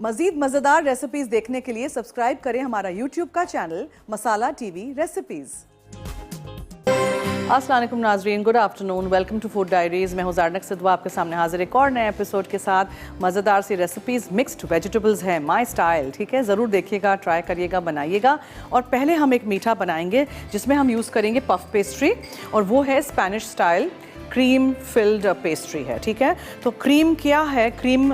मजीद मजेदार रेसिपीज देखने के लिए सब्सक्राइब करें हमारा यूट्यूब का चैनल मसाला टीवी रेसिपीज। अस्सलाम वालेकुम नाजरीन, good afternoon, welcome to food diaries. मैं हूँ ज़ारनक सिद्दवा आपके सामने हाजिर एक और नए एपिसोड के साथ। मज़ेदार सी रेसिपीज़, मिक्स्ड वेजिटेबल्स हैं, माय स्टाइल, ठीक है। ज़रूर देखिएगा, ट्राई करिएगा, बनाइएगा। और पहले हम एक मीठा बनाएंगे जिसमें हम यूज़ करेंगे पफ पेस्ट्री, और वो है Spanish style cream filled pastry है, ठीक है। तो क्रीम क्या है, क्रीम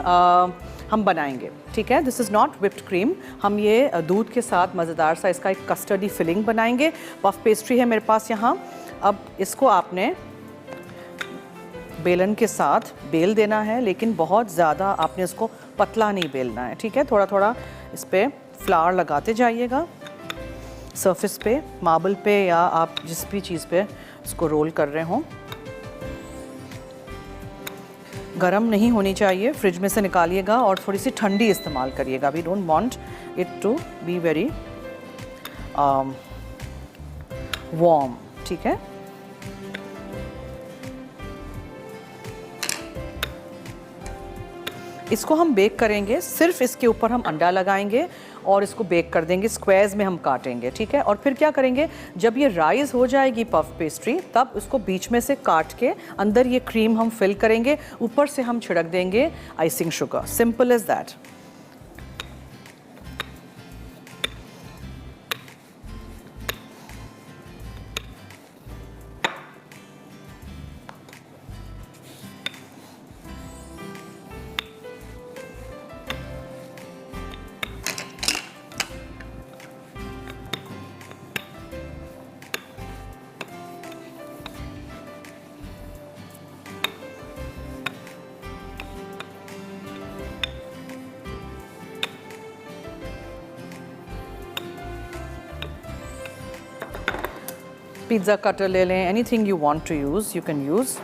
हम बनाएंगे, ठीक है। This is not whipped cream, हम ये दूध के साथ मज़ेदार सा इसका एक कस्टर्डी फिलिंग बनाएंगे। पफ पेस्ट्री है मेरे पास यहाँ। अब इसको आपने बेलन के साथ बेल देना है, लेकिन बहुत ज़्यादा आपने इसको पतला नहीं बेलना है, ठीक है। थोड़ा थोड़ा इस पर फ्लावर लगाते जाइएगा, सरफेस पे, मार्बल पे, या आप जिस भी चीज़ पे इसको रोल कर रहे हों। गरम नहीं होनी चाहिए, फ्रिज में से निकालिएगा और थोड़ी सी ठंडी इस्तेमाल करिएगा। We don't want it to be very warm, ठीक है। इसको हम बेक करेंगे, सिर्फ इसके ऊपर हम अंडा लगाएंगे और इसको बेक कर देंगे, स्क्वायर्स में हम काटेंगे, ठीक है। और फिर क्या करेंगे, जब ये राइज हो जाएगी पफ पेस्ट्री, तब उसको बीच में से काट के अंदर ये क्रीम हम फिल करेंगे, ऊपर से हम छिड़क देंगे icing sugar. Simple as that. Pizza cutter ले लें, anything you want to use you can use.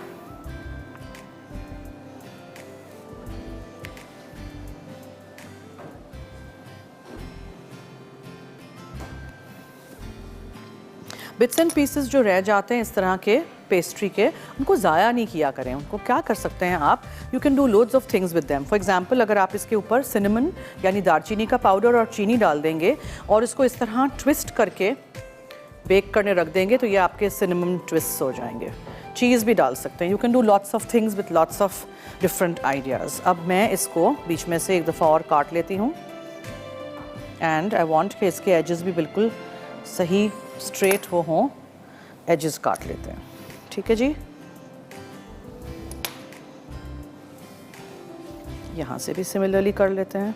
Bits and pieces जो रह जाते हैं इस तरह के पेस्ट्री के, उनको ज़ाया नहीं किया करें। उनको क्या कर सकते हैं आप, you can do loads of things with them. For example, अगर आप इसके ऊपर सिनेमन यानी दालचीनी का पाउडर और चीनी डाल देंगे और इसको इस तरह ट्विस्ट करके बेक करने रख देंगे, तो ये आपके सिनेमन ट्विस्ट हो जाएंगे। चीज़ भी डाल सकते हैं। You can do lots of things with lots of different ideas. अब मैं इसको बीच में से एक दफ़ा और काट लेती हूँ, एंड आई वांट कि इसके एजेस भी बिल्कुल सही स्ट्रेट वो हों। एजेस काट लेते हैं, ठीक है जी। यहाँ से भी सिमिलरली कर लेते हैं।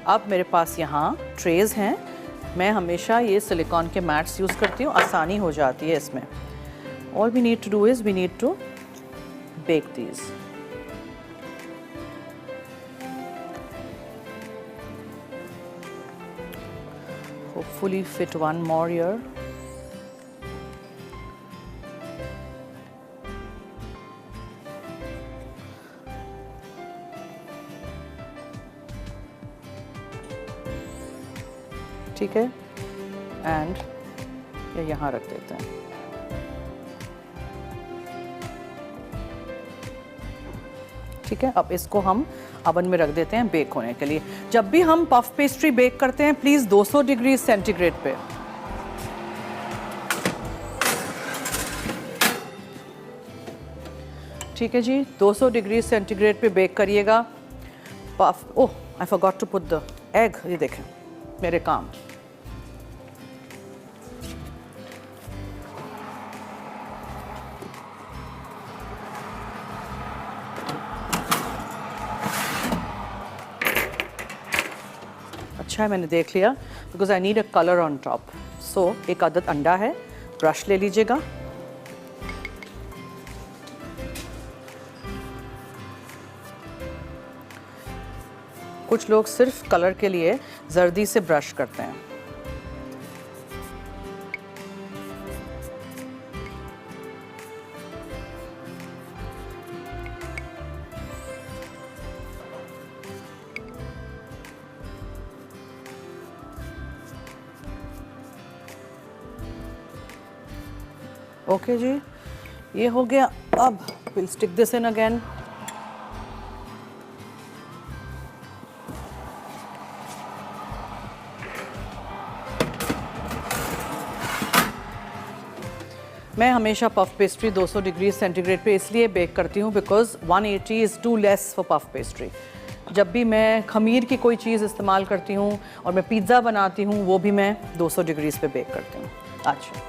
अब मेरे पास यहाँ ट्रेज़ हैं। मैं हमेशा ये सिलिकॉन के मैट्स यूज़ करती हूँ, आसानी हो जाती है इसमें। All we need to do is we need to bake these. Hopefully fit one more year. ठीक है, एंड ये यहाँ रख देते हैं, ठीक है। अब इसको हम अवन में रख देते हैं बेक होने के लिए। जब भी हम पफ पेस्ट्री बेक करते हैं, प्लीज़ 200 डिग्री सेंटीग्रेड पे। ठीक है जी, 200 डिग्री सेंटीग्रेड पे बेक करिएगा। Puff, oh I forgot to put the egg. ये देखें मेरे काम। अच्छा है, मैंने देख लिया, because I need a colour on top. So एक आदत अंडा है, ब्रश ले लीजिएगा, कुछ लोग सिर्फ कलर के लिए जर्दी से ब्रश करते हैं। ओके जी, ये हो गया। अब will stick this in again. मैं हमेशा पफ पेस्ट्री 200 डिग्री सेंटीग्रेड पे इसलिए बेक करती हूँ because 180 is too less for puff pastry. जब भी मैं खमीर की कोई चीज़ इस्तेमाल करती हूँ और मैं पिज़्ज़ा बनाती हूँ वो भी मैं 200 डिग्रीज पे बेक करती हूँ। अच्छा,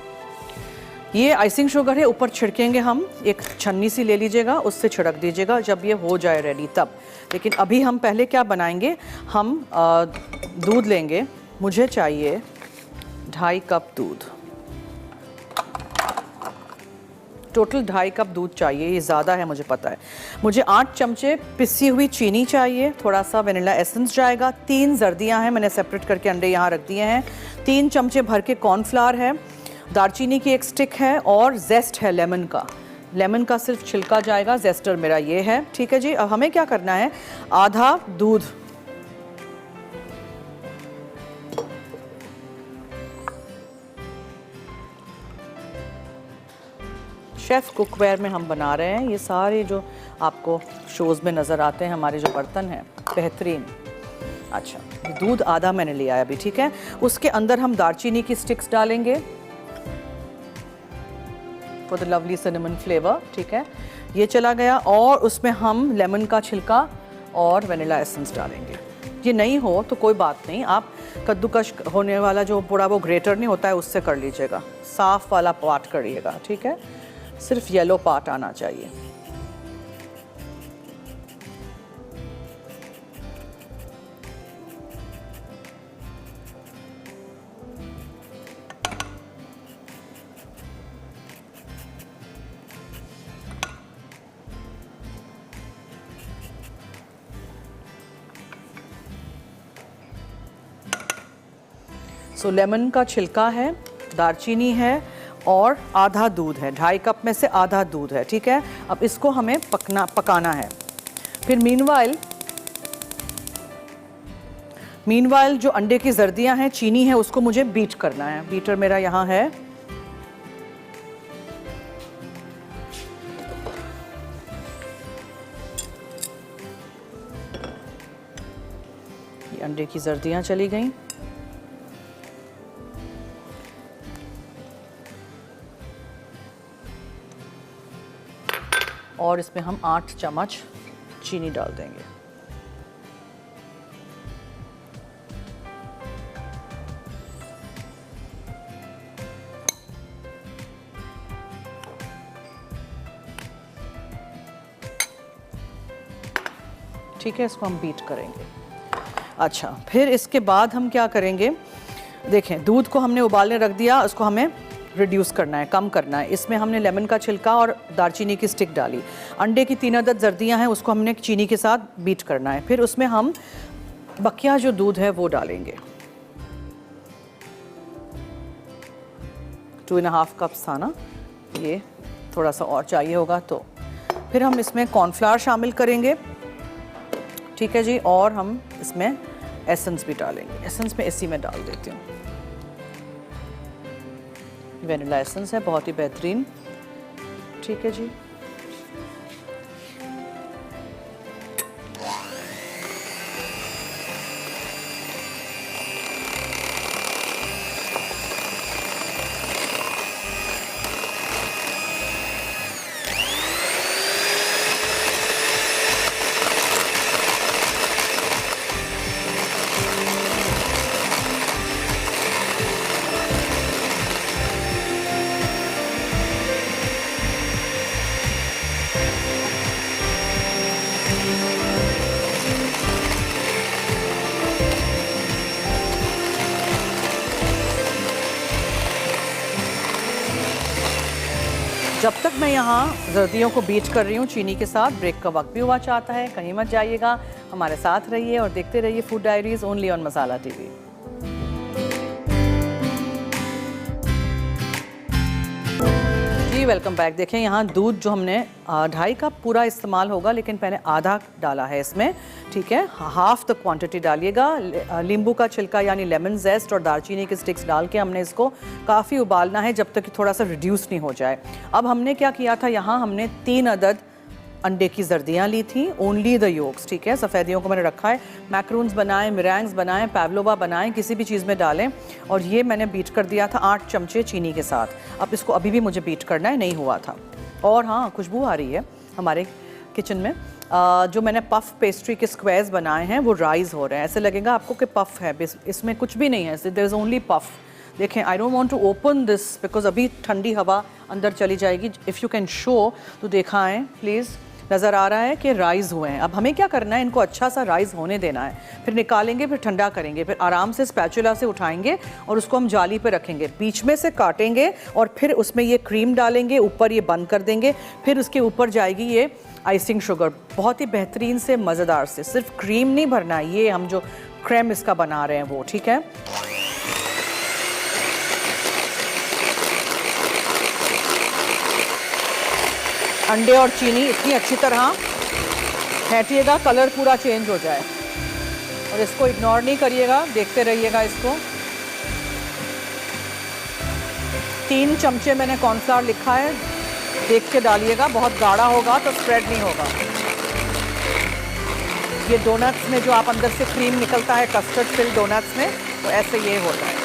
ये आइसिंग शुगर है, ऊपर छिड़केंगे हम। एक छन्नी सी ले लीजिएगा, उससे छिड़क दीजिएगा जब ये हो जाए रेडी तब। लेकिन अभी हम पहले क्या बनाएंगे, हम दूध लेंगे। मुझे चाहिए 2.5 कप दूध, टोटल 2.5 कप दूध चाहिए। ये ज़्यादा है मुझे पता है। मुझे 8 चमचे पिसी हुई चीनी चाहिए, थोड़ा सा वनीला एसेंस जाएगा। 3 जर्दियाँ हैं, मैंने सेपरेट करके अंडे यहाँ रख दिए हैं। 3 चमचे भर के कॉर्नफ्लावर है, दालचीनी की एक स्टिक है और जेस्ट है लेमन का। लेमन का सिर्फ छिलका जाएगा, जेस्टर मेरा ये है। ठीक है जी। अब हमें क्या करना है, आधा दूध शेफ़ कुकवेयर में हम बना रहे हैं। ये सारे जो आपको शोज़ में नज़र आते हैं हमारे जो बर्तन हैं बेहतरीन। अच्छा, दूध आधा मैंने लिया है अभी। ठीक है, उसके अंदर हम दालचीनी की स्टिक्स डालेंगे for the lovely cinnamon flavour. ठीक है, ये चला गया। और उसमें हम लेमन का छिलका और वनीला एसेंस डालेंगे। ये नहीं हो तो कोई बात नहीं, आप कद्दूकश होने वाला जो पूरा वो ग्रेटर नहीं होता है उससे कर लीजिएगा, साफ़ वाला पार्ट करिएगा। ठीक है, सिर्फ येलो पार्ट आना चाहिए। सो लेमन का छिलका है, दालचीनी है और आधा दूध है। 2.5 कप में से आधा दूध है। ठीक है, अब इसको हमें पकाना है। फिर मीनवाइल जो अंडे की जर्दियां हैं, चीनी है, उसको मुझे बीट करना है। बीटर मेरा यहाँ है। ये अंडे की जर्दियां चली गई। और इसमें हम 8 चम्मच चीनी डाल देंगे। ठीक है, इसको हम बीट करेंगे। अच्छा, फिर इसके बाद हम क्या करेंगे, देखें दूध को हमने उबालने रख दिया, उसको हमें रिड्यूस करना है, कम करना है। इसमें हमने लेमन का छिलका और दालचीनी की स्टिक डाली। अंडे की 3 अदद जर्दियाँ हैं, उसको हमने चीनी के साथ बीट करना है। फिर उसमें हम बकिया जो दूध है वो डालेंगे। 2.5 कप्स था ना, ये थोड़ा सा और चाहिए होगा तो। फिर हम इसमें कॉर्नफ्लावर शामिल करेंगे। ठीक है जी, और हम इसमें एसेंस भी डालेंगे। एसेंस में इसी में डाल देती हूँ, वनीला एसेंस है, बहुत ही बेहतरीन। ठीक है जी। जब तक मैं यहाँ जर्दियों को बीट कर रही हूँ चीनी के साथ, ब्रेक का वक्त भी हुआ चाहता है। कहीं मत जाइएगा, हमारे साथ रहिए और देखते रहिए food diaries only on Masala TV. जी जी वेलकम बैक। देखें यहाँ दूध जो हमने 2.5 कप पूरा इस्तेमाल होगा, लेकिन मैंने आधा डाला है इसमें, ठीक है। हाफ द क्वांटिटी डालिएगा। नींबू का छिलका यानी लेमन जेस्ट और दालचीनी के स्टिक्स डाल के हमने इसको काफ़ी उबालना है जब तक कि थोड़ा सा रिड्यूस नहीं हो जाए। अब हमने क्या किया था, यहाँ हमने 3 अदद अंडे की जर्दियाँ ली थी, ओनली द योक्स, ठीक है। सफ़ेदियों को मैंने रखा है। मैक्रोन्स बनाएं, मिरैंग्स बनाएं, पैवलोवा बनाएं, किसी भी चीज़ में डालें। और ये मैंने बीट कर दिया था 8 चमचे चीनी के साथ। अब इसको अभी भी मुझे बीट करना है, नहीं हुआ था। और हाँ, खुशबू आ रही है हमारे किचन में। जो मैंने पफ पेस्ट्री के स्क्वायर्स बनाए हैं वो राइज़ हो रहे हैं। ऐसे लगेगा आपको कि पफ है, इसमें कुछ भी नहीं है, देयर इज़ ओनली पफ। देखें, I don't want to open this because अभी ठंडी हवा अंदर चली जाएगी। इफ़ यू कैन शो तो दिखाएं प्लीज़। नज़र आ रहा है कि राइज़ हुए हैं। अब हमें क्या करना है, इनको अच्छा सा राइज़ होने देना है, फिर निकालेंगे, फिर ठंडा करेंगे, फिर आराम से स्पैचुला से उठाएंगे और उसको हम जाली पे रखेंगे, बीच में से काटेंगे और फिर उसमें ये क्रीम डालेंगे, ऊपर ये बंद कर देंगे, फिर उसके ऊपर जाएगी ये आइसिंग शुगर, बहुत ही बेहतरीन से मज़ेदार से। सिर्फ क्रीम नहीं भरना है, ये हम जो क्रीम इसका बना रहे हैं वो, ठीक है। अंडे और चीनी इतनी अच्छी तरह फेंटिएगा कलर पूरा चेंज हो जाए, और इसको इग्नोर नहीं करिएगा, देखते रहिएगा इसको। 3 चमचे मैंने कॉर्नफ्लावर लिखा है, देख के डालिएगा, बहुत गाढ़ा होगा तो स्प्रेड नहीं होगा। ये डोनट्स में जो आप अंदर से क्रीम निकलता है कस्टर्ड फिल डोनट्स में, तो ऐसे ये होता है।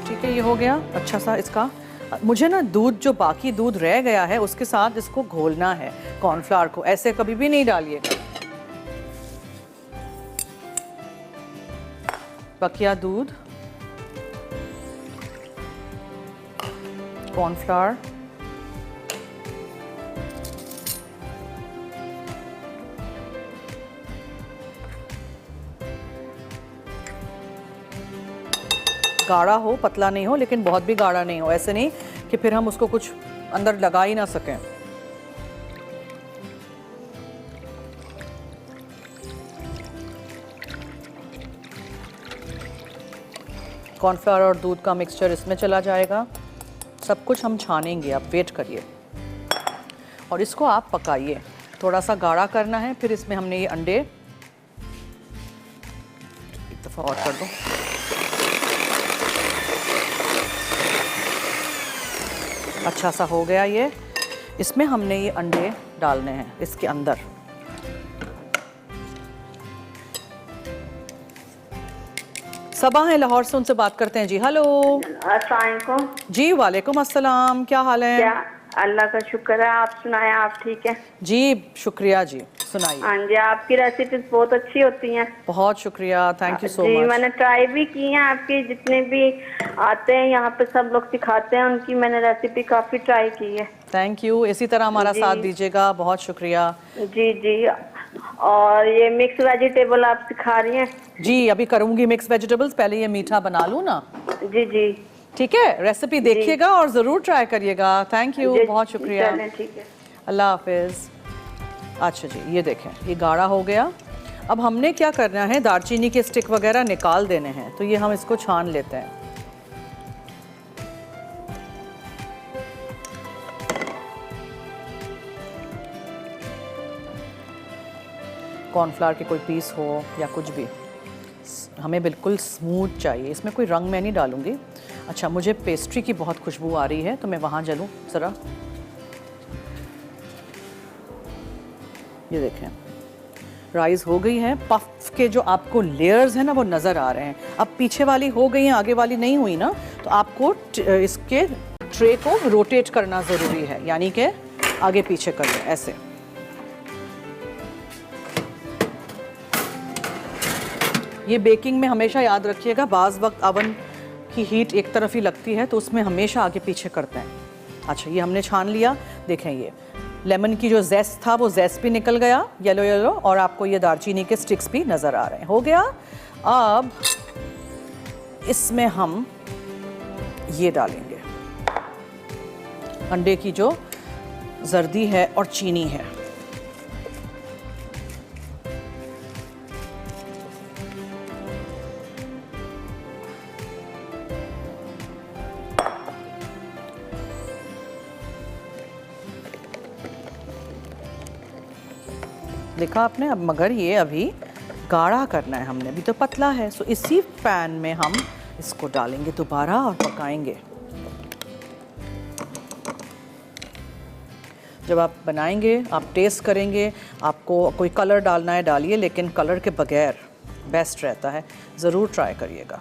ठीक है, ये हो गया अच्छा सा इसका। मुझे ना दूध जो बाकी दूध रह गया है उसके साथ इसको घोलना है कॉर्नफ्लावर को, ऐसे कभी भी नहीं डालिएगा। बकिया दूध, कॉर्नफ्लावर, गाढ़ा हो, पतला नहीं हो, लेकिन बहुत भी गाढ़ा नहीं हो, ऐसे नहीं कि फिर हम उसको कुछ अंदर लगा ही ना सकें। कॉर्नफ्लावर और दूध का मिक्सचर इसमें चला जाएगा। सब कुछ हम छानेंगे, आप वेट करिए और इसको आप पकाइए। थोड़ा सा गाढ़ा करना है, फिर इसमें हमने ये अंडे, एक दफ़ा और कर दो, अच्छा सा हो गया ये। इसमें हमने ये अंडे डालने हैं इसके अंदर। सबा हैं लाहौर से, उनसे बात करते हैं जी। हेलो, अस्सलाम वालेकुम। जी वालेकुम अस्सलाम, क्या हाल है? क्या, अल्लाह का शुक्र है, आप सुनाएं, आप ठीक हैं? जी शुक्रिया जी, सुनाइए। हाँ जी, आपकी रेसिपीज बहुत अच्छी होती हैं। बहुत शुक्रिया, थैंक यू सो जी, मच। मैंने ट्राई भी की है, आपकी जितने भी आते हैं यहाँ पे सब लोग सिखाते हैं, उनकी मैंने रेसिपी काफ़ी ट्राई की है। थैंक यू, इसी तरह हमारा साथ दीजिएगा, बहुत शुक्रिया। जी जी। और ये मिक्स वेजिटेबल आप सिखा रही हैं? जी अभी करूँगी मिक्स वेजिटेबल्स, पहले ये मीठा बना लूँ ना। जी जी ठीक है, रेसिपी देखिएगा और ज़रूर ट्राई करिएगा। थैंक यू, बहुत शुक्रिया, ठीक है, अल्लाह हाफिज़। अच्छा जी, ये देखें, ये गाढ़ा हो गया। अब हमने क्या करना है, दालचीनी के स्टिक वगैरह निकाल देने हैं, तो ये हम इसको छान लेते हैं। कॉर्नफ्लावर के कोई पीस हो या कुछ भी, हमें बिल्कुल स्मूथ चाहिए, इसमें कोई रंग मैं नहीं डालूँगी। अच्छा, मुझे पेस्ट्री की बहुत खुशबू आ रही है, तो मैं वहाँ जलूँ ज़रा। ये देखें, राइस हो गई है। पफ के जो आपको लेयर्स हैं ना वो नज़र आ रहे हैं। अब पीछे वाली हो गई हैं, आगे वाली नहीं हुई ना, तो आपको इसके ट्रे को रोटेट करना ज़रूरी है, यानी कि आगे पीछे कर दें ऐसे। ये बेकिंग में हमेशा याद रखिएगा, बाज़ वक्त अवन की हीट एक तरफ ही लगती है, तो उसमें हमेशा आगे पीछे करते हैं। अच्छा, ये हमने छान लिया। देखें, ये लेमन की जो जेस्ट था वो जेस्ट भी निकल गया, येलो येलो, और आपको ये दालचीनी के स्टिक्स भी नज़र आ रहे हैं। हो गया। अब इसमें हम ये डालेंगे, अंडे की जो जर्दी है और चीनी है। देखा आपने। अब मगर ये अभी गाढ़ा करना है हमने, अभी तो पतला है। सो इसी पैन में हम इसको डालेंगे दोबारा और पकाएंगे। जब आप बनाएंगे आप टेस्ट करेंगे, आपको कोई कलर डालना है डालिए, लेकिन कलर के बगैर बेस्ट रहता है। ज़रूर ट्राई करिएगा।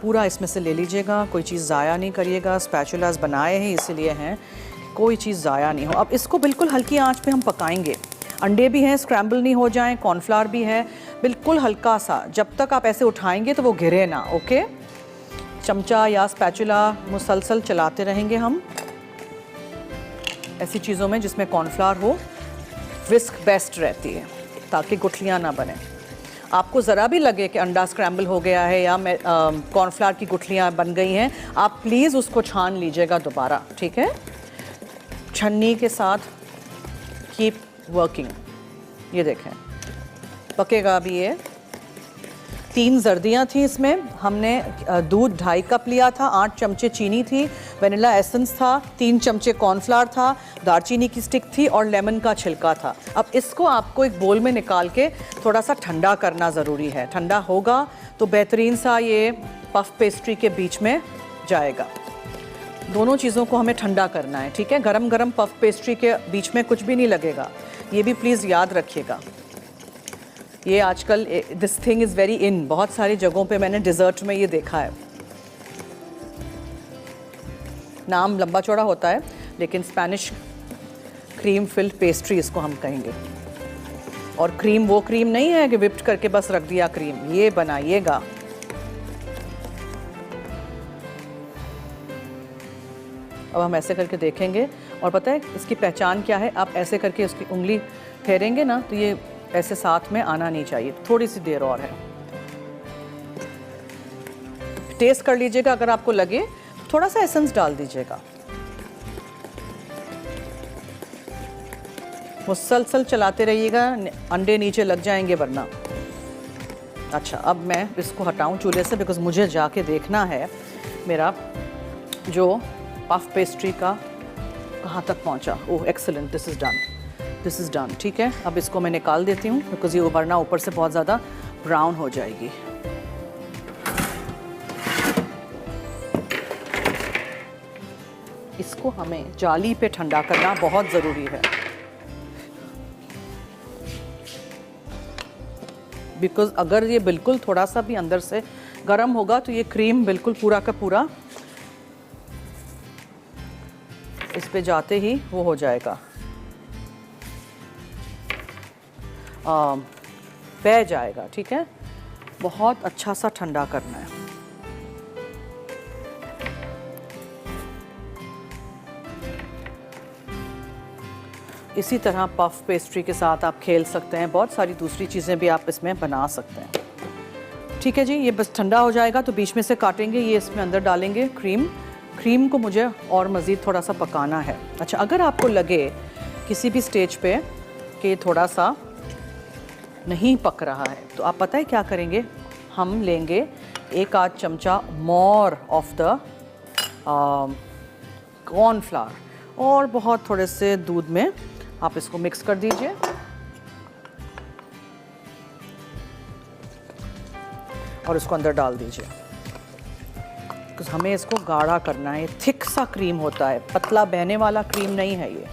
पूरा इसमें से ले लीजिएगा, कोई चीज़ ज़ाया नहीं करिएगा। स्पैचुलास बनाए हैं इसीलिए हैं कि कोई चीज़ ज़ाया नहीं हो। अब इसको बिल्कुल हल्की आंच पे हम पकाएंगे। अंडे भी हैं, स्क्रैम्बल नहीं हो जाएं, कॉर्नफ्लावर भी है, बिल्कुल हल्का सा। जब तक आप ऐसे उठाएंगे तो वो गिरे ना, ओके। चमचा या स्पैचुला मुसलसल चलाते रहेंगे हम ऐसी चीज़ों में जिसमें कॉर्नफ्लावर हो। विस्क बेस्ट रहती है ताकि गुठलियाँ ना बने। आपको ज़रा भी लगे कि अंडा स्क्रैम्बल हो गया है या कॉर्नफ्लावर की गुठलियाँ बन गई हैं, आप प्लीज़ उसको छान लीजिएगा दोबारा, ठीक है। छन्नी के साथ कीप वर्किंग। ये देखें पकेगा अभी। ये 3 जर्दियाँ थी इसमें, हमने दूध 2.5 कप लिया था, 8 चमचे चीनी थी, वनीला एसेंस था, 3 चमचे कॉर्नफ्लावर था, दालचीनी की स्टिक थी और लेमन का छिलका था। अब इसको आपको एक बोल में निकाल के थोड़ा सा ठंडा करना ज़रूरी है। ठंडा होगा तो बेहतरीन सा ये पफ पेस्ट्री के बीच में जाएगा। दोनों चीज़ों को हमें ठंडा करना है, ठीक है। गरम गरम पफ पेस्ट्री के बीच में कुछ भी नहीं लगेगा, ये भी प्लीज़ याद रखिएगा। ये आजकल this thing is very in, बहुत सारी जगहों पे मैंने डिज़र्ट में ये देखा है। नाम लंबा चौड़ा होता है लेकिन स्पेनिश क्रीम फिल्ड पेस्ट्री इसको हम कहेंगे। और क्रीम वो क्रीम नहीं है कि विप्ड करके बस रख दिया क्रीम, ये बनाइएगा। अब हम ऐसे करके देखेंगे और पता है इसकी पहचान क्या है। आप ऐसे करके उसकी उंगली फेरेंगे ना तो ये ऐसे साथ में आना नहीं चाहिए। थोड़ी सी देर और है, टेस्ट कर लीजिएगा। अगर आपको लगे थोड़ा सा एसेंस डाल दीजिएगा। मुसलसल चलाते रहिएगा, अंडे नीचे लग जाएंगे वरना। अच्छा अब मैं इसको हटाऊं चूल्हे से, बिकॉज मुझे जाके देखना है मेरा जो पफ पेस्ट्री का कहाँ तक पहुँचा। Oh excellent, this is done, this is done, ठीक है। अब इसको मैं निकाल देती हूँ बिकॉज ये वरना ऊपर से बहुत ज़्यादा ब्राउन हो जाएगी। इसको हमें जाली पे ठंडा करना बहुत ज़रूरी है, बिकॉज अगर ये बिल्कुल थोड़ा सा भी अंदर से गर्म होगा तो ये क्रीम बिल्कुल पूरा का पूरा इस पे जाते ही वो हो जाएगा, बह जाएगा, ठीक है। बहुत अच्छा सा ठंडा करना है। इसी तरह पफ पेस्ट्री के साथ आप खेल सकते हैं, बहुत सारी दूसरी चीज़ें भी आप इसमें बना सकते हैं, ठीक है जी। ये बस ठंडा हो जाएगा तो बीच में से काटेंगे, ये इसमें अंदर डालेंगे क्रीम। क्रीम को मुझे और मज़ीद थोड़ा सा पकाना है। अच्छा अगर आपको लगे किसी भी स्टेज पे कि थोड़ा सा नहीं पक रहा है तो आप पता है क्या करेंगे, हम लेंगे 1 आध चमचा मोर ऑफ द कॉर्नफ्लावर और बहुत थोड़े से दूध में आप इसको मिक्स कर दीजिए और इसको अंदर डाल दीजिए। बिकॉज हमें इसको गाढ़ा करना है। थिक सा क्रीम होता है, पतला बहने वाला क्रीम नहीं है ये।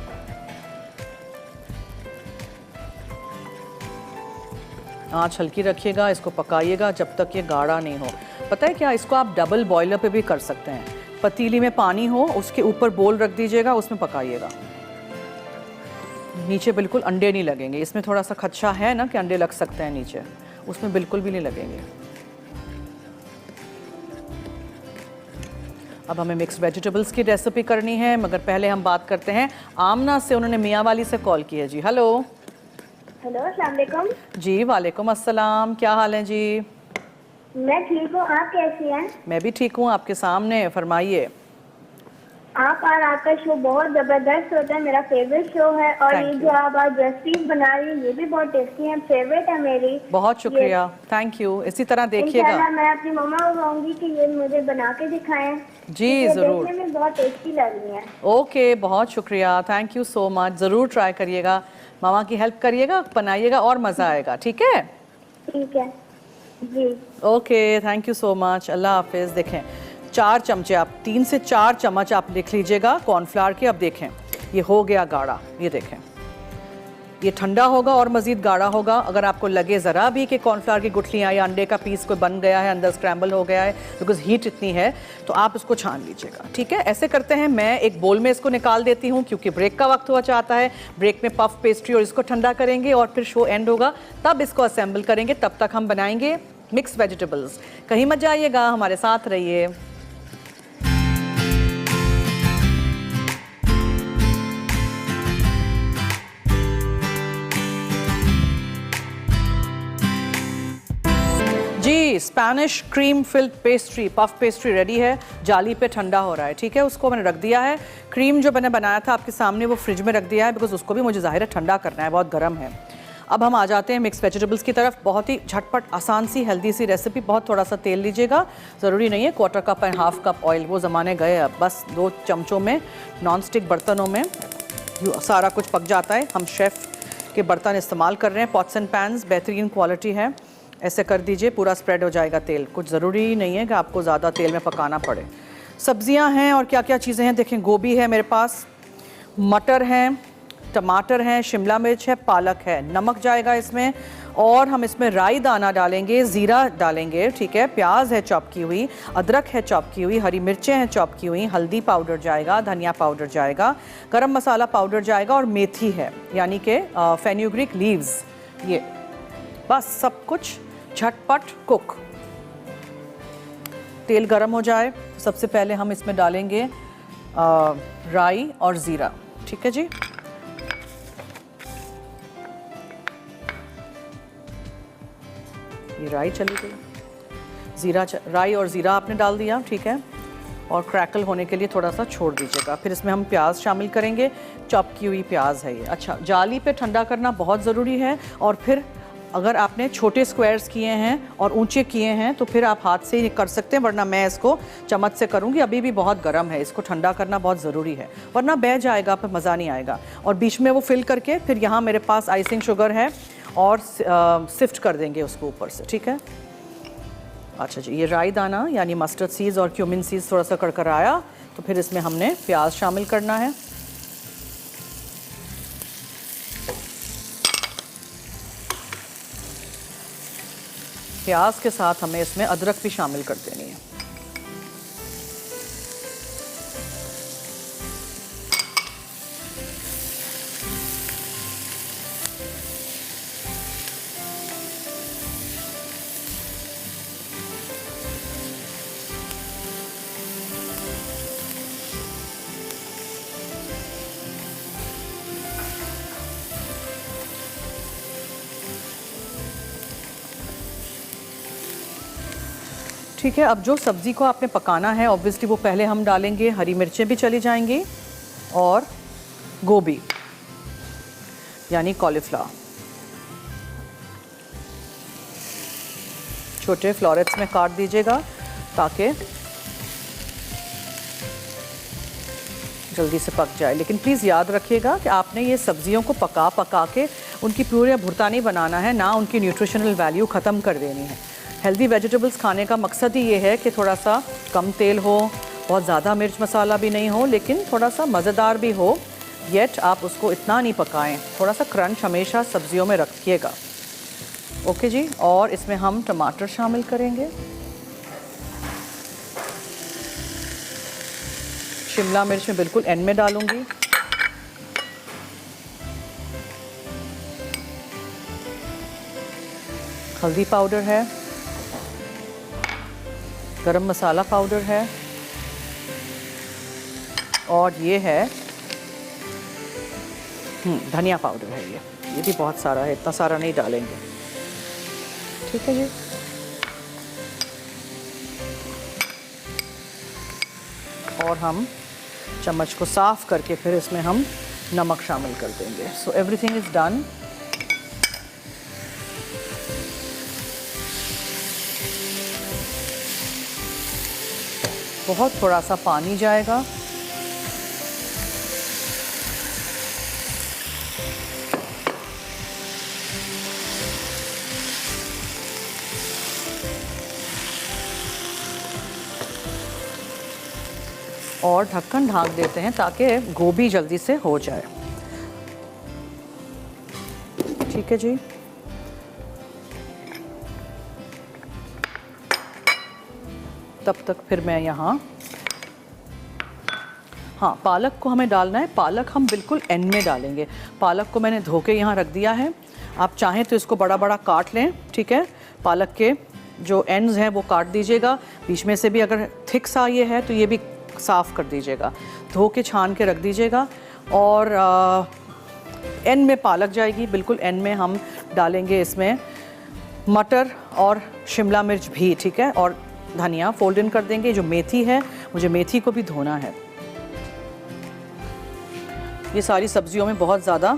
आँच हल्की रखिएगा, इसको पकाइएगा जब तक ये गाढ़ा नहीं हो। पता है क्या, इसको आप डबल बॉयलर पे भी कर सकते हैं। पतीली में पानी हो, उसके ऊपर बोल रख दीजिएगा, उसमें पकाइएगा। नीचे बिल्कुल अंडे नहीं लगेंगे। इसमें थोड़ा सा खदशा है ना कि अंडे लग सकते हैं नीचे, उसमें बिल्कुल भी नहीं लगेंगे। अब हमें मिक्स वेजिटेबल्स की रेसिपी करनी है, मगर पहले हम बात करते हैं आमना से। उन्होंने मियाँ वाली से कॉल की है जी। हेलो हेलो, अस्सलाम वालेकुम। जी वालेकुम अस्सलाम, क्या हाल है जी? मैं ठीक हूँ, आप कैसी हैं? मैं भी ठीक हूँ, आपके सामने, फरमाइए। आप और आपका शो बहुत जबरदस्त होता है, मेरा फेवरेट शो है। और Thank ये you. जो आप आज रेसिपीज बना रही हैं ये भी बहुत टेस्टी है, फेवरेट है मेरी। बहुत शुक्रिया, थैंक यू। इसी तरह देखिएगा। इंशाल्लाह मैं अपनी मम्मा को कहूँगी कि ये मुझे बना के दिखाएं। जी ये ज़रूर। देखने में बहुत टेस्टी लग रही है। ओके, बहुत शुक्रिया, थैंक यू सो मच। ज़रूर ट्राई करिएगा, मामा की हेल्प करिएगा, बनाइएगा और मज़ा आएगा। ठीक है, ठीक है जी। Okay, thank you so much. अल्लाह हाफिज़। देखें 4 चमचे, आप 3 से 4 चम्मच आप लिख लीजिएगा कॉर्नफ्लावर के। अब देखें ये हो गया गाढ़ा, ये देखें ये ठंडा होगा और मज़ीद गाढ़ा होगा। अगर आपको लगे ज़रा भी कि कॉर्नफ्लावर की गुठलियाँ या अंडे का पीस कोई बन गया है, अंदर स्क्रैम्बल हो गया है, बिकॉज हीट इतनी है, तो आप इसको छान लीजिएगा। ठीक है, ऐसे करते हैं। मैं एक बोल में इसको निकाल देती हूँ क्योंकि ब्रेक का वक्त हुआ चाहता है। ब्रेक में पफ पेस्ट्री और इसको ठंडा करेंगे और फिर शो एंड होगा, तब इसको असेंबल करेंगे। तब तक हम बनाएंगे मिक्स वेजिटेबल्स। कहीं मत जाइएगा, हमारे साथ रहिए। जी, Spanish cream filled pastry, puff pastry ready है। जाली पे ठंडा हो रहा है। ठीक है, उसको मैंने रख दिया है। क्रीम जो मैंने बनाया था आपके सामने वो फ्रिज में रख दिया है, बिकॉज उसको भी मुझे ज़ाहिर है ठंडा करना है, बहुत गर्म है। अब हम आ जाते हैं मिक्स वेजिटेबल्स की तरफ। बहुत ही झटपट, आसान सी, हेल्दी सी रेसिपी। बहुत थोड़ा सा तेल लीजिएगा, ज़रूरी नहीं है 1/4 कप एंड 1/2 कप ऑयल, वो ज़माने गए अब। बस 2 चमचों में नॉन स्टिक बर्तनों में सारा कुछ पक जाता है। हम शेफ़ के बर्तन इस्तेमाल कर रहे हैं, पॉट्स एंड पैन्स, बेहतरीन क्वालिटी है। ऐसे कर दीजिए, पूरा स्प्रेड हो जाएगा तेल। कुछ ज़रूरी नहीं है कि आपको ज़्यादा तेल में पकाना पड़े। सब्जियां हैं और क्या क्या चीज़ें हैं देखें। गोभी है मेरे पास, मटर हैं, टमाटर हैं, शिमला मिर्च है, पालक है। नमक जाएगा इसमें, और हम इसमें राई दाना डालेंगे, ज़ीरा डालेंगे। ठीक है, प्याज है चॉप की हुई, अदरक है चॉप की हुई, हरी मिर्चें हैं चॉप की हुई, हल्दी पाउडर जाएगा, धनिया पाउडर जाएगा, गरम मसाला पाउडर जाएगा, और मेथी है यानी कि फेन्यूग्रीक लीव्स। ये बस सब कुछ झटपट कुक। तेल गरम हो जाए, सबसे पहले हम इसमें डालेंगे राई और ज़ीरा। ठीक है जी, ये राई चली गई, राई और ज़ीरा आपने डाल दिया। ठीक है, और क्रैकल होने के लिए थोड़ा सा छोड़ दीजिएगा। फिर इसमें हम प्याज शामिल करेंगे, चॉप की हुई प्याज है ये। अच्छा, जाली पे ठंडा करना बहुत ज़रूरी है। और फिर अगर आपने छोटे स्क्वायर्स किए हैं और ऊंचे किए हैं तो फिर आप हाथ से ही कर सकते हैं, वरना मैं इसको चम्मच से करूंगी। अभी भी बहुत गर्म है, इसको ठंडा करना बहुत ज़रूरी है, वरना बह जाएगा, फिर मज़ा नहीं आएगा। और बीच में वो फिल करके फिर यहाँ मेरे पास आइसिंग शुगर है और सिफ्ट कर देंगे उसको ऊपर से। ठीक है, अच्छा जी, ये राई दाना यानी मस्टर्ड सीड्स और क्यूमिन सीड्स थोड़ा सा कड़कर आया, तो फिर इसमें हमने प्याज शामिल करना है। प्याज के साथ हमें इसमें अदरक भी शामिल कर देनी है। ठीक है, अब जो सब्ज़ी को आपने पकाना है ऑब्वियसली वो पहले हम डालेंगे। हरी मिर्चें भी चली जाएंगी और गोभी यानी कॉलीफ्लावर छोटे फ्लोरेट्स में काट दीजिएगा ताकि जल्दी से पक जाए। लेकिन प्लीज़ याद रखिएगा कि आपने ये सब्जियों को पका के उनकी पूरे भुर्ता नहीं बनाना है, ना उनकी न्यूट्रिशनल वैल्यू ख़त्म कर देनी है। हेल्दी वेजिटेबल्स खाने का मकसद ही ये है कि थोड़ा सा कम तेल हो, बहुत ज़्यादा मिर्च मसाला भी नहीं हो, लेकिन थोड़ा सा मज़ेदार भी हो। येट आप उसको इतना नहीं पकाएं, थोड़ा सा क्रंच हमेशा सब्जियों में रखिएगा। ओके जी, और इसमें हम टमाटर शामिल करेंगे, शिमला मिर्च में बिल्कुल एंड में डालूंगी। हल्दी पाउडर है, गरम मसाला पाउडर है, और ये है धनिया पाउडर है। ये भी बहुत सारा है, इतना सारा नहीं डालेंगे। ठीक है जी, और हम चम्मच को साफ़ करके फिर इसमें हम नमक शामिल कर देंगे। So everything is done. बहुत थोड़ा सा पानी जाएगा। और ढक्कन ढाँक देते हैं ताकि गोभी जल्दी से हो जाए। ठीक है जी। तब तक फिर मैं यहाँ, हाँ, पालक को हमें डालना है। पालक हम बिल्कुल एंड में डालेंगे। पालक को मैंने धो के यहाँ रख दिया है। आप चाहें तो इसको बड़ा बड़ा काट लें, ठीक है। पालक के जो एंड्स हैं वो काट दीजिएगा। बीच में से भी अगर थिक सा ये है तो ये भी साफ़ कर दीजिएगा, धो के छान के रख दीजिएगा। और एंड में पालक जाएगी, बिल्कुल एंड में हम डालेंगे इसमें मटर और शिमला मिर्च भी, ठीक है। और धनिया फोल्ड इन कर देंगे। जो मेथी है, मुझे मेथी को भी धोना है। ये सारी सब्जियों में बहुत ज़्यादा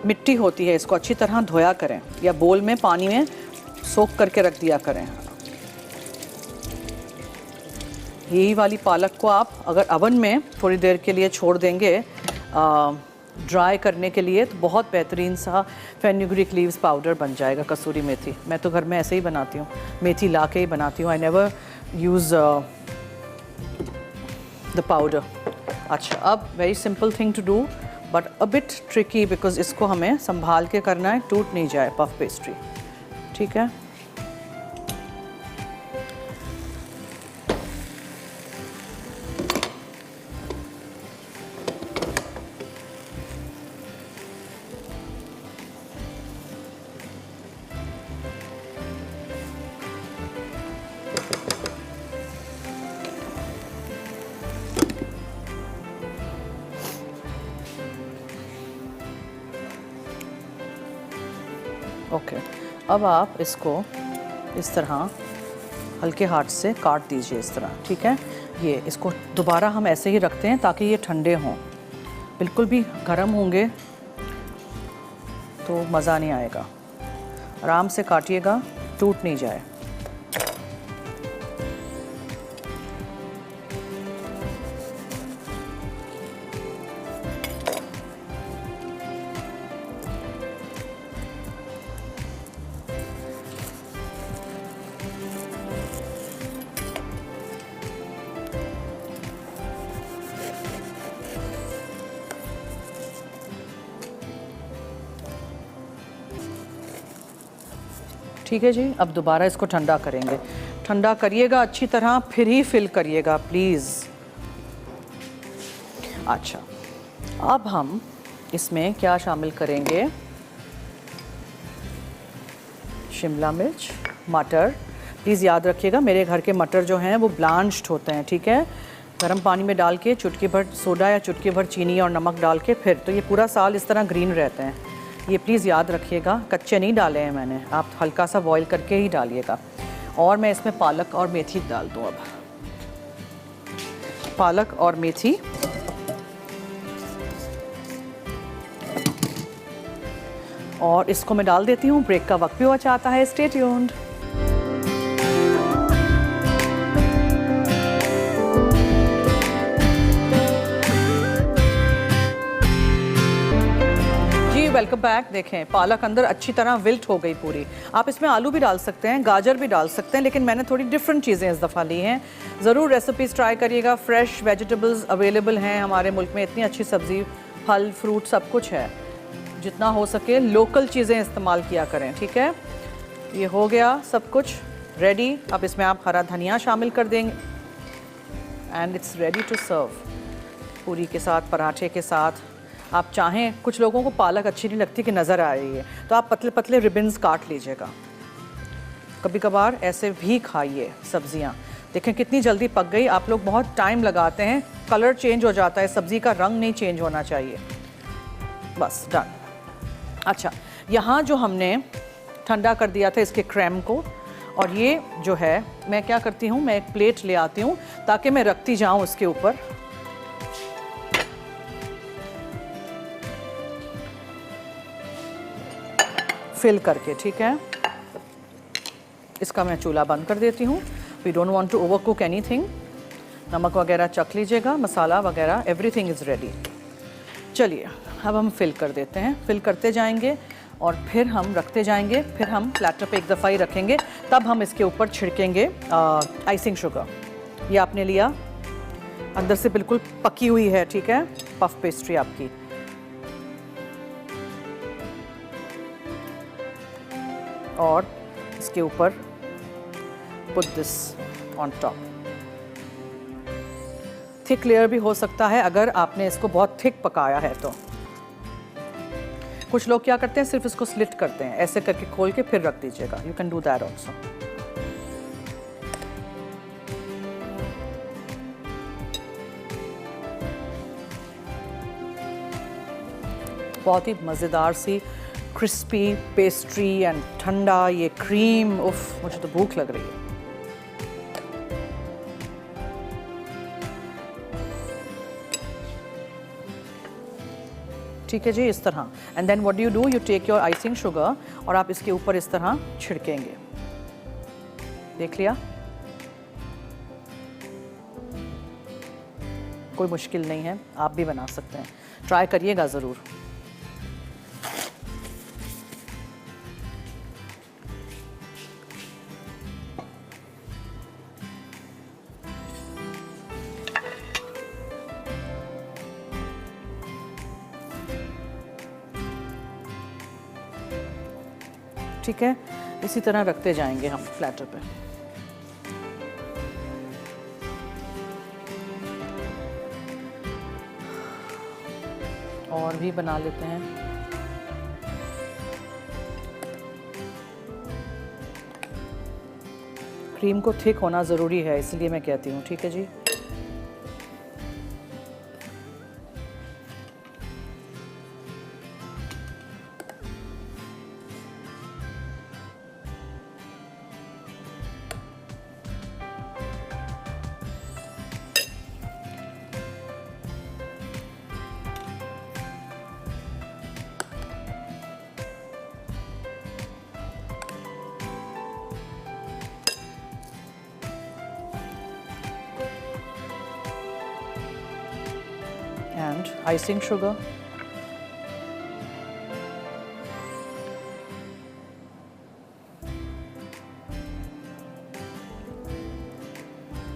मिट्टी होती है, इसको अच्छी तरह धोया करें या बोल में पानी में सोख करके रख दिया करें। यही वाली पालक को आप अगर अवन में थोड़ी देर के लिए छोड़ देंगे ड्राई करने के लिए, तो बहुत बेहतरीन सा फेनुग्रीक लीव्स पाउडर बन जाएगा, कसूरी मेथी। मैं तो घर में ऐसे ही बनाती हूँ, मेथी ला के ही बनाती हूँ। I never use the powder. अच्छा, अब very simple thing to do but a bit tricky, because इसको हमें संभाल के करना है, टूट नहीं जाए पफ पेस्ट्री, ठीक है। ओके, अब आप इसको इस तरह हल्के हाथ से काट दीजिए इस तरह, ठीक है। ये इसको दोबारा हम ऐसे ही रखते हैं ताकि ये ठंडे हों। बिल्कुल भी गर्म होंगे तो मज़ा नहीं आएगा। आराम से काटिएगा, टूट नहीं जाए। ठीक है जी। अब दोबारा इसको ठंडा करेंगे। ठंडा करिएगा अच्छी तरह, फिर ही फिल करिएगा प्लीज़। अच्छा, अब हम इसमें क्या शामिल करेंगे? शिमला मिर्च, मटर। प्लीज़ याद रखिएगा मेरे घर के मटर जो हैं वो ब्लांच्ड होते हैं, ठीक है। गर्म पानी में डाल के चुटकी भर सोडा या चुटकी भर चीनी और नमक डाल के फिर, तो ये पूरा साल इस तरह ग्रीन रहते हैं। ये प्लीज़ याद रखिएगा, कच्चे नहीं डाले हैं मैंने, आप हल्का सा बॉईल करके ही डालिएगा। और मैं इसमें पालक और मेथी डाल दूँ। अब पालक और मेथी, और इसको मैं डाल देती हूँ। ब्रेक का वक्त भी हो जाता है, स्टे ट्यून्ड। Welcome back. देखें पालक अंदर अच्छी तरह विल्ट हो गई पूरी। आप इसमें आलू भी डाल सकते हैं, गाजर भी डाल सकते हैं, लेकिन मैंने थोड़ी डिफरेंट चीज़ें इस दफ़ा ली हैं। ज़रूर रेसिपीज़ ट्राई करिएगा। फ्रेश वेजिटेबल्स अवेलेबल हैं हमारे मुल्क में, इतनी अच्छी सब्ज़ी, फल, फ्रूट सब कुछ है। जितना हो सके लोकल चीज़ें इस्तेमाल किया करें, ठीक है। ये हो गया सब कुछ रेडी। अब इसमें आप हरा धनिया शामिल कर देंगे and it's ready to serve. पूरी के साथ, पराठे के साथ। आप चाहें, कुछ लोगों को पालक अच्छी नहीं लगती कि नज़र आ रही है, तो आप पतले पतले रिबन्स काट लीजिएगा। कभी कभार ऐसे भी खाइए सब्जियां। देखें कितनी जल्दी पक गई। आप लोग बहुत टाइम लगाते हैं, कलर चेंज हो जाता है, सब्ज़ी का रंग नहीं चेंज होना चाहिए। बस डन। अच्छा, यहाँ जो हमने ठंडा कर दिया था इसके क्रैम को, और ये जो है मैं क्या करती हूँ, मैं एक प्लेट ले आती हूँ ताकि मैं रखती जाऊँ उसके ऊपर। फिल करके, ठीक है। इसका मैं चूल्हा बंद कर देती हूँ। We don't want to overcook anything. नमक वगैरह चख लीजिएगा, मसाला वगैरह एवरीथिंग इज़ रेडी। चलिए अब हम फिल कर देते हैं, फिल करते जाएंगे और फिर हम रखते जाएंगे, फिर हम प्लेटर पे एक दफ़ा ही रखेंगे, तब हम इसके ऊपर छिड़केंगे आइसिंग शुगर। ये आपने लिया, अंदर से बिल्कुल पकी हुई है, ठीक है, पफ पेस्ट्री आपकी। और इसके ऊपर put this on top. Thick layer भी हो सकता है अगर आपने इसको बहुत थिक पकाया है तो। कुछ लोग क्या करते हैं, सिर्फ इसको स्लिट करते हैं, ऐसे करके खोल के फिर रख दीजिएगा। You can do that also. बहुत ही मज़ेदार सी क्रिस्पी पेस्ट्री एंड ठंडा ये क्रीम, उफ मुझे तो भूख लग रही है। ठीक है जी, इस तरह। And then what do you do, you take your icing sugar और आप इसके ऊपर इस तरह छिड़केंगे। देख लिया, कोई मुश्किल नहीं है, आप भी बना सकते हैं, ट्राई करिएगा ज़रूर। ठीक है, इसी तरह रखते जाएंगे हम प्लेटर पे। और भी बना लेते हैं। क्रीम को थिक होना ज़रूरी है, इसलिए मैं कहती हूँ, ठीक है जी। And icing sugar.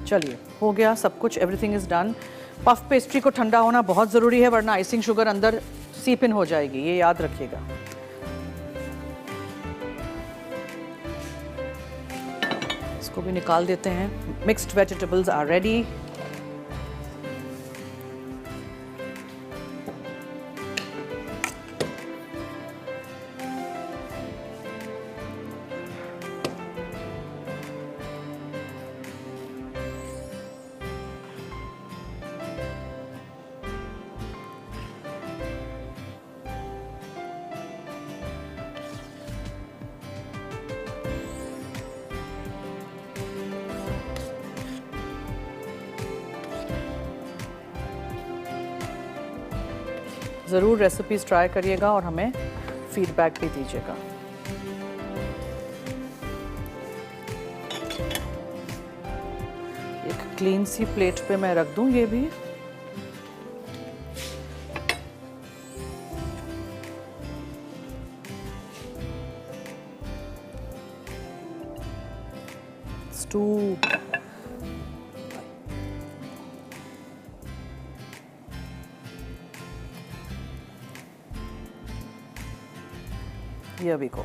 चलिए, हो गया सब कुछ, everything is done. Puff pastry को ठंडा होना बहुत ज़रूरी है, वरना आइसिंग शुगर अंदर सीप इन हो जाएगी, ये याद रखिएगा। इसको भी निकाल देते हैं। Mixed vegetables are ready. ज़रूर रेसिपीज़ ट्राई करिएगा और हमें फीडबैक भी दीजिएगा। एक क्लीन सी प्लेट पे मैं रख दूं ये भी। स्टू ये अभी को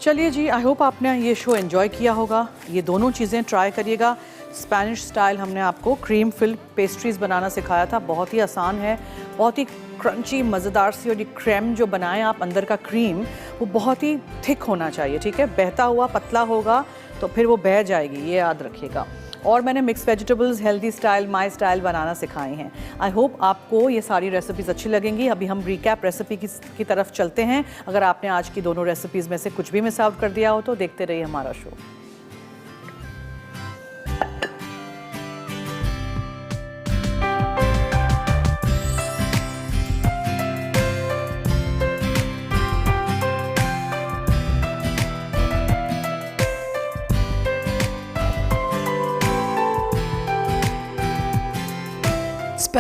चलिए जी, आई होप आपने ये शो एंजॉय किया होगा। ये दोनों चीज़ें ट्राई करिएगा। स्पेनिश स्टाइल हमने आपको क्रीम फिल्ड पेस्ट्रीज़ बनाना सिखाया था, बहुत ही आसान है, बहुत ही क्रंची मज़ेदार सी। और ये क्रीम जो बनाएं आप, अंदर का क्रीम वो बहुत ही थिक होना चाहिए, ठीक है। बहता हुआ पतला होगा तो फिर वो बह जाएगी, ये याद रखिएगा। और मैंने mix vegetables healthy style, my style बनाना सिखाए हैं। आई होप आपको ये सारी रेसिपीज़ अच्छी लगेंगी। अभी हम रिकैप रेसिपी की तरफ चलते हैं। अगर आपने आज की दोनों रेसिपीज़ में से कुछ भी मिस आउट कर दिया हो तो देखते रहिए हमारा show.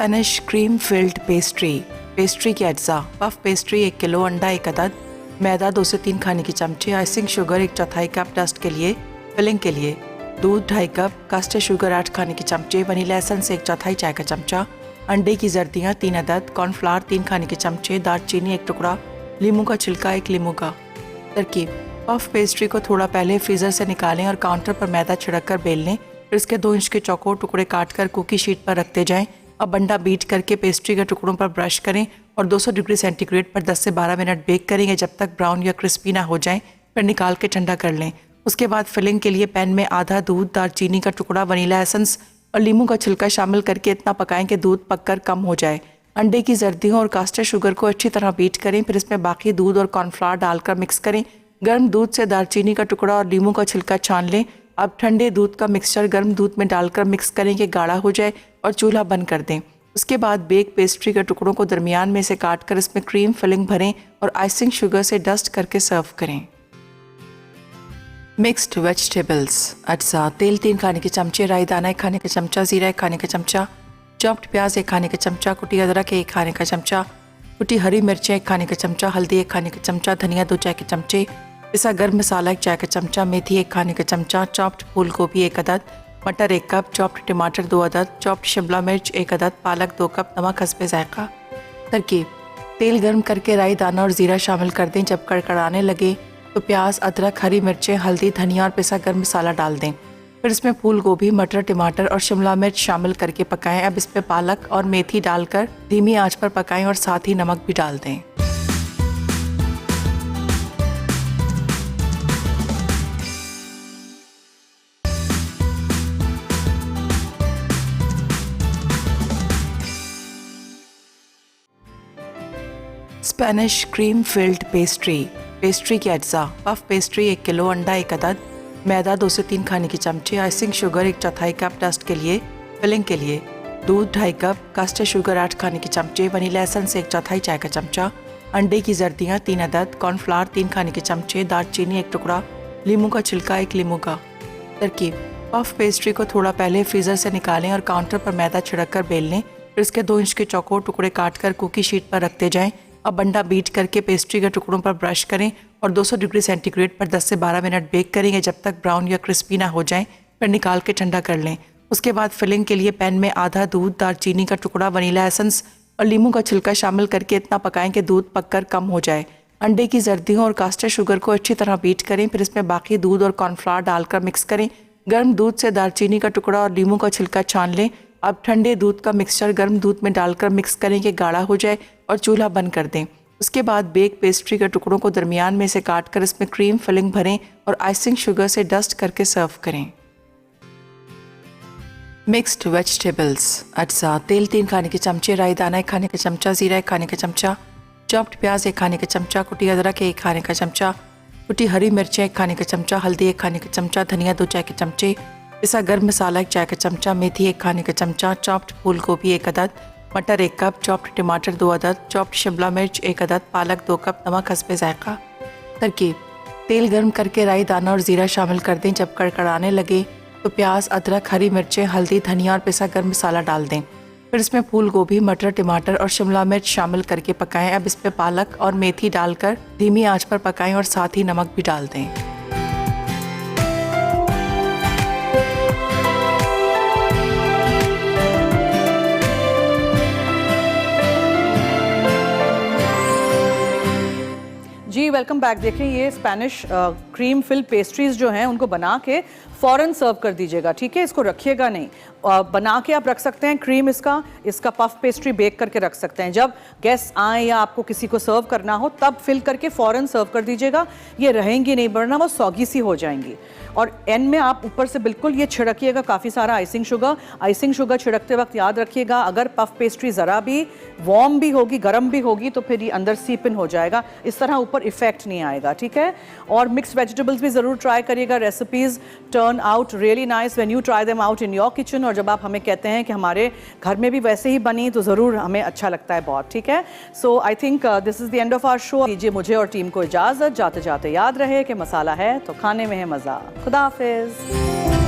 Spanish cream filled pastry. Pastry के अज्जा: पफ पेस्ट्री 1 किलो, अंडा 1 अदद, मैदा 2 से 3 खाने के चमचे, आइसिंग शुगर 1/4 कप डस्ट के लिए, फिलिंग के लिए दूध 2.5 कप, कास्टर शुगर 8 खाने के चमचे, वनीला एसेंस 1/4 चाय का चमचा, अंडे की जर्दियाँ 3 अदद, कॉर्नफ्लावर 3 खाने के चमचे, दालचीनी 1 टुकड़ा, लीमू का छिलका 1 लीमू का। तरकीब: पफ पेस्ट्री को थोड़ा पहले फ्रीज़र से निकालें और काउंटर पर मैदा छिड़क कर बेल लें। फिर इसके 2 इंच के चौकोर टुकड़े काटकर कुकी शीट पर रखते जाएं। अब अंडा बीट करके पेस्ट्री के टुकड़ों पर ब्रश करें और 200 डिग्री सेंटीग्रेड पर 10 से 12 मिनट बेक करेंगे जब तक ब्राउन या क्रिस्पी ना हो जाएं। फिर निकाल के ठंडा कर लें। उसके बाद फिलिंग के लिए पैन में आधा दूध, दालचीनी का टुकड़ा, वनीला एसेंस और लीमू का छिलका शामिल करके इतना पकाएं कि दूध पककर कम हो जाए। अंडे की जर्दियों और कास्टर शुगर को अच्छी तरह बीट करें। फिर इसमें बाकी दूध और कॉर्नफ्लावर डालकर मिक्स करें। गर्म दूध से दालचीनी का टुकड़ा और लीमू का छिलका छान लें। अब ठंडे दूध का मिक्सचर गर्म दूध में डालकर मिक्स करें कि गाढ़ा हो जाए और चूल्हा बंद कर दें। उसके बाद बेक पेस्ट्री के टुकड़ों को दरमियान में से काटकर इसमें क्रीम फिलिंग भरें और आइसिंग शुगर से डस्ट करके सर्व करें। मिक्स्ड वेजिटेबल्स अज्जा: तेल 3 खाने के चमचे, राई दाना 1 खाने का चमचा, जीरा 1 खाने का चमचा, चॉप्ड प्याज 1 खाने का चमचा, कुटी अदरक 1 खाने का चमचा, कुटी हरी मिर्चें 1 खाने का चमचा, हल्दी 1 खाने का चमचा, धनिया 2 चाय के चमचे, पिसा गर्म मसाला 1 चाय का चमचा, मेथी 1 खाने का चमचा, चॉप्ड फूल गोभी 1 अदद, मटर 1 कप, चॉप्ड टमाटर 2 अदद, चॉप्ड शिमला मिर्च 1 अदद, पालक 2 कप, नमक हस्बे जायका। तरकीब: तेल गर्म करके राई दाना और ज़ीरा शामिल कर दें। जब कड़कड़ाने लगे तो प्याज, अदरक, हरी मिर्चें, हल्दी, धनिया और पिसा गर्म मसाला डाल दें। फिर इसमें फूल गोभी, मटर, टमाटर और शिमला मिर्च शामिल करके पकाएं। अब इसमें पालक और मेथी डालकर धीमी आंच पर पकाएं और साथ ही नमक भी डाल दें। Spanish cream filled pastry. Pastry के अज्जा: पफ पेस्ट्री 1 किलो, अंडा 1 अदद, मैदा 2 से 3 खाने के चमचे, आइसिंग शुगर 1/4 कप डस्ट के लिए, फिलिंग के लिए दूध 2.5 कप, कास्टर शुगर 8 खाने के चमचे, वनीला एसेंस 1/4 चाय का चमचा, अंडे की जर्दियाँ 3 अदद, कॉर्नफ्लावर 3 खाने के चमचे, दालचीनी 1 टुकड़ा, लीमू का छिलका 1 लीमू का। तरकीब: पफ पेस्ट्री को थोड़ा पहले फ्रीज़र से निकालें और काउंटर पर मैदा छिड़क कर बेल लें। फिर इसके 2 इंच के चौकोर टुकड़े काटकर कुकी शीट पर रखते जाएं। अब अंडा बीट करके पेस्ट्री के टुकड़ों पर ब्रश करें और 200 डिग्री सेंटीग्रेड पर 10 से 12 मिनट बेक करेंगे जब तक ब्राउन या क्रिस्पी ना हो जाएं। फिर निकाल के ठंडा कर लें। उसके बाद फिलिंग के लिए पैन में आधा दूध, दालचीनी का टुकड़ा, वनीला एसेंस और लीमू का छिलका शामिल करके इतना पकाएं कि दूध पककर कम हो जाए। अंडे की जर्दियों और कास्टर शुगर को अच्छी तरह बीट करें। फिर इसमें बाकी दूध और कॉर्नफ्लावर डालकर मिक्स करें। गर्म दूध से दालचीनी का टुकड़ा और लीमू का छिलका छान लें। अब ठंडे दूध का मिक्सचर गर्म दूध में डालकर मिक्स करें कि गाढ़ा हो जाए और चूल्हा बंद कर दें। उसके बाद बेक पेस्ट्री के टुकड़ों को दरमियान में से काटकर इसमें क्रीम फिलिंग भरें और आइसिंग शुगर से डस्ट करके सर्व करें। मिक्स्ड वेजिटेबल्स अज्जा: तेल 3 खाने के चमचे, राई दाना 1 खाने का चमचा, जीरा 1 खाने का चमचा, चॉप्ड प्याज 1 खाने का चमचा, कुटी अदरक 1 खाने का चमचा, कुटी हरी मिर्चें 1 खाने का चमचा, हल्दी 1 खाने का चमचा, धनिया 2 चाय के चमचे, पिसा गर्म मसाला 1 चाय का चमचा, मेथी 1 खाने का चमचा, चॉप्ड फूल गोभी 1 अदद, मटर 1 कप, चॉप्ड टमाटर 2 अदद, चॉप्ड शिमला मिर्च 1 अदद, पालक 2 कप, नमक हस्बे जायका। तरकीब: तेल गर्म करके राई दाना और ज़ीरा शामिल कर दें। जब कड़कड़ाने लगे तो प्याज, अदरक, हरी मिर्चें, हल्दी, धनिया और पिसा गर्म मसाला डाल दें। फिर इसमें फूल गोभी, मटर, टमाटर और शिमला मिर्च शामिल करके पकाएं। अब इसमें पालक और मेथी डालकर धीमी आंच पर पकाएं और साथ ही नमक भी डाल दें। जी वेलकम बैक। देखें ये स्पेनिश क्रीम फिल पेस्ट्रीज जो हैं उनको बना के फ़ौरन सर्व कर दीजिएगा, ठीक है। इसको रखिएगा नहीं, बना के आप रख सकते हैं। क्रीम इसका पफ पेस्ट्री बेक करके रख सकते हैं। जब गेस्ट आए या आपको किसी को सर्व करना हो तब फिल करके फ़ौरन सर्व कर दीजिएगा। ये रहेंगी नहीं, वरना वो सौगी सी हो जाएंगी। और एंड में आप ऊपर से बिल्कुल ये छिड़किएगा काफ़ी सारा आइसिंग शुगर छिड़कते वक्त याद रखिएगा, अगर पफ पेस्ट्री ज़रा भी वार्म भी होगी, गर्म भी होगी तो फिर ये अंदर सीप इन हो जाएगा, इस तरह ऊपर इफेक्ट नहीं आएगा, ठीक है। और मिक्स वेजिटेबल्स भी ज़रूर ट्राई करिएगा। Recipes turn out really nice when you try them out in your kitchen. और जब आप हमें कहते हैं कि हमारे घर में भी वैसे ही बनी तो ज़रूर हमें अच्छा लगता है बहुत, ठीक है। So I think this is the end of our show. दीजिए मुझे और टीम को इजाज़त। जाते जाते याद रहे कि मसाला है तो खाने में है मज़ा। खुदा हाफिज़।